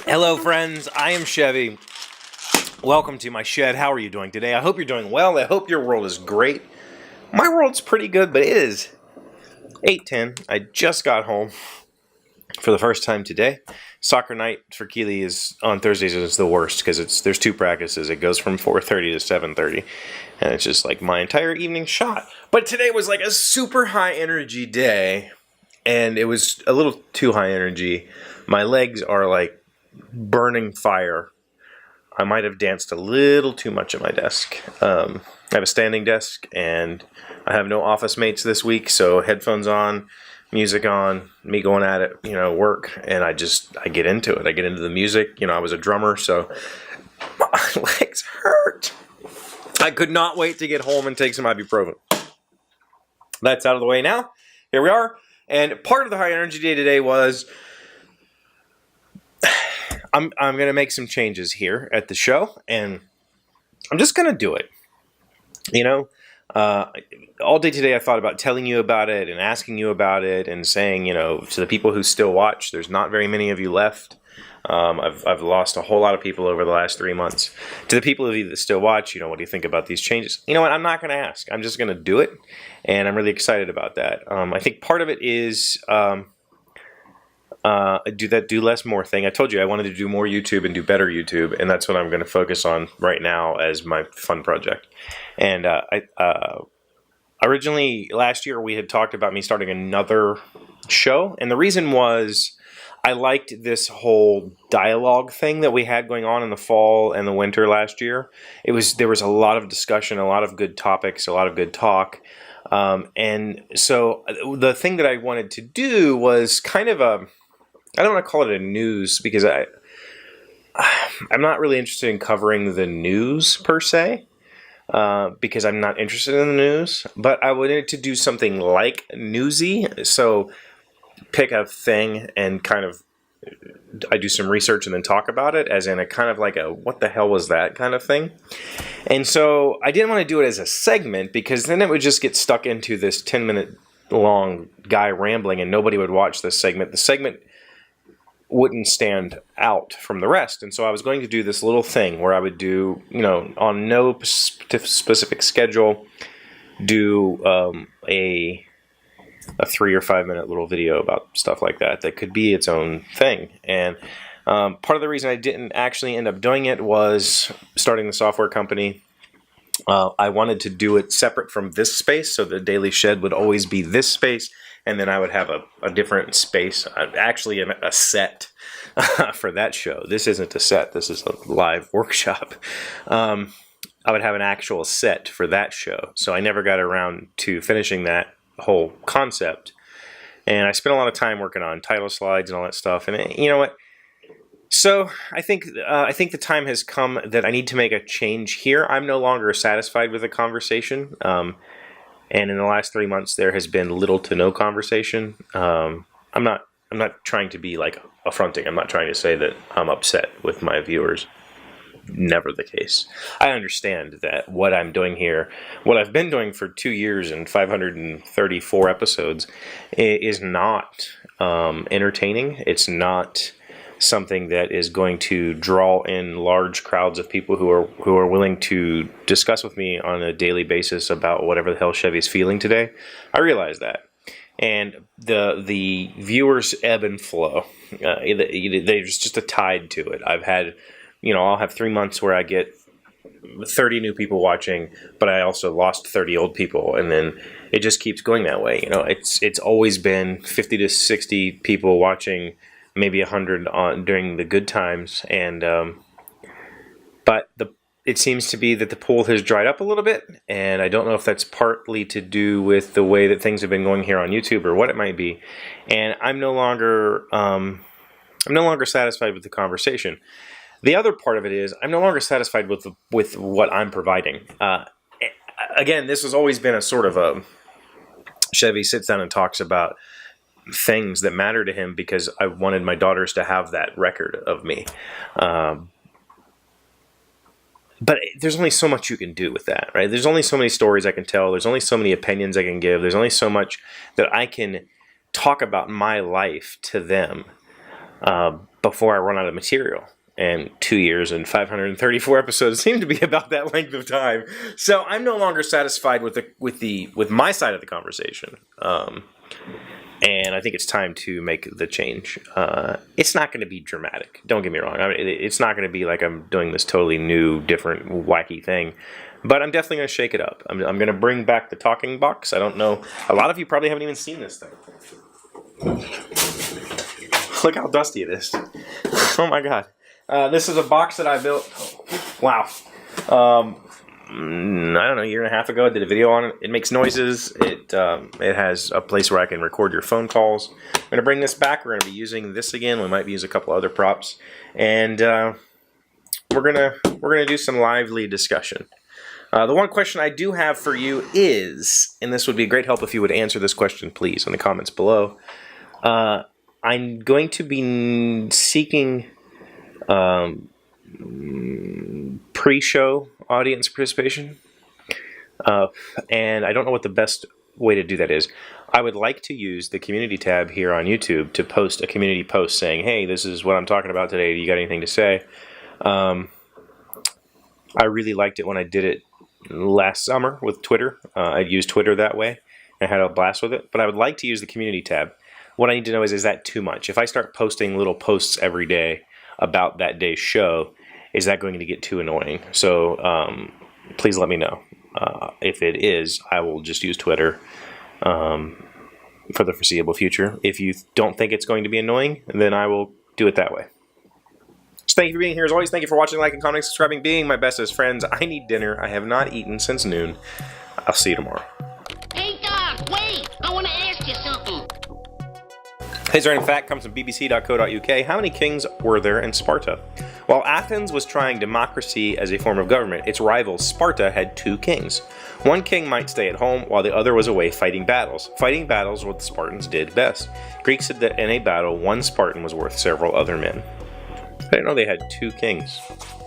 Hello friends, I am Chevee. Welcome to my shed. How are you doing today? I hope you're doing well. I hope your world is great. My world's pretty good, but it is 8:10. I just got home for the first time today. Soccer night for Keely is on Thursdays is the worst because there's two practices. It goes from 4:30 to 7:30, and it's just like my entire evening shot. But today was like a super high energy day, and it was a little too high energy. My legs are like burning fire. I might have danced a little too much at my desk. I have a standing desk, and I have no office mates this week, so headphones on, music on, me going at it, work, and I get into it. I get into the music. I was a drummer, so my legs hurt. I could not wait to get home and take some ibuprofen. That's out of the way now. Here we are. And part of the high energy day today was I'm going to make some changes here at the show, and I'm just going to do it. All day today I thought about telling you about it and asking you about it and saying, to the people who still watch, there's not very many of you left. I've lost a whole lot of people over the last 3 months. To the people of you that still watch, what do you think about these changes? You know what? I'm not going to ask. I'm just going to do it, and I'm really excited about that. I think part of it is do less more thing. I told you I wanted to do more YouTube and do better YouTube, and that's what I'm going to focus on right now as my fun project. And originally last year we had talked about me starting another show, and the reason was I liked this whole dialogue thing that we had going on in the fall and the winter last year. There was a lot of discussion, a lot of good topics, a lot of good talk. And so the thing that I wanted to do was kind of I don't want to call it a news because I'm not really interested in covering the news per se, because I'm not interested in the news, but I wanted to do something like newsy. So pick a thing and I do some research and then talk about it, as in a kind of like a what the hell was that kind of thing. And so I didn't want to do it as a segment because then it would just get stuck into this 10-minute long guy rambling and nobody would watch this segment. The segment wouldn't stand out from the rest. And so I was going to do this little thing where I would do, on no specific schedule, do a 3 or 5 minute little video about stuff like that could be its own thing. And part of the reason I didn't actually end up doing it was starting the software company. I wanted to do it separate from this space, so the Daily Shed would always be this space, and then I would have a different space, actually a set for that show. This isn't a set, this is a live workshop. I would have an actual set for that show, so I never got around to finishing that whole concept. And I spent a lot of time working on title slides and all that stuff, and you know what? So I think the time has come that I need to make a change here. I'm no longer satisfied with the conversation. And in the last 3 months, there has been little to no conversation. I'm not trying to be like affronting. I'm not trying to say that I'm upset with my viewers. Never the case. I understand that what I'm doing here, what I've been doing for 2 years and 534 episodes, is not entertaining. It's not something that is going to draw in large crowds of people who are willing to discuss with me on a daily basis about whatever the hell Chevee's feeling today. I realize that, and the viewers ebb and flow. There's just a tide to it. I've had, I'll have 3 months where I get 30 new people watching, but I also lost 30 old people, and then it just keeps going that way. It's always been 50 to 60 people watching, maybe 100 during the good times, and but it seems to be that the pool has dried up a little bit, and I don't know if that's partly to do with the way that things have been going here on YouTube or what it might be. And I'm no longer satisfied with the conversation. The other part of it is I'm no longer satisfied with what I'm providing. Again, this has always been a sort of a Chevee sits down and talks about things that matter to him because I wanted my daughters to have that record of me. But there's only so much you can do with that, right? There's only so many stories I can tell. There's only so many opinions I can give. There's only so much that I can talk about my life to them before I run out of material. And 2 years and 534 episodes seem to be about that length of time. So I'm no longer satisfied with my side of the conversation. And I think it's time to make the change. It's not going to be dramatic. Don't get me wrong. I mean, it's not going to be like I'm doing this totally new, different, wacky thing. But I'm definitely going to shake it up. I'm going to bring back the talking box. I don't know. A lot of you probably haven't even seen this thing. Look how dusty it is. Oh my god. This is a box that I built. Wow. I don't know, a year and a half ago, I did a video on it. It makes noises. It has a place where I can record your phone calls. I'm going to bring this back. We're going to be using this again. We might use a couple other props. And we're gonna do some lively discussion. The one question I do have for you is, and this would be a great help if you would answer this question, please, in the comments below. I'm going to be seeking pre-show audience participation, and I don't know what the best way to do that is. I would like to use the community tab here on YouTube to post a community post saying, hey, this is what I'm talking about today, do you got anything to say? I really liked it when I did it last summer with Twitter. I used Twitter that way and had a blast with it, but I would like to use the community tab. What I need to know is that too much? If I start posting little posts every day about that day's show, is that going to get too annoying? So please let me know. If it is, I will just use Twitter for the foreseeable future. If you don't think it's going to be annoying, then I will do it that way. So thank you for being here as always. Thank you for watching, liking, commenting, subscribing, being my bestest friends. I need dinner. I have not eaten since noon. I'll see you tomorrow. Hey, Doc, wait! I want to ask you something. Today's random fact comes from bbc.co.uk. How many kings were there in Sparta? While Athens was trying democracy as a form of government, its rival Sparta had 2 kings. One king might stay at home while the other was away fighting battles. Fighting battles were what the Spartans did best. Greeks said that in a battle, one Spartan was worth several other men. I didn't know they had 2 kings.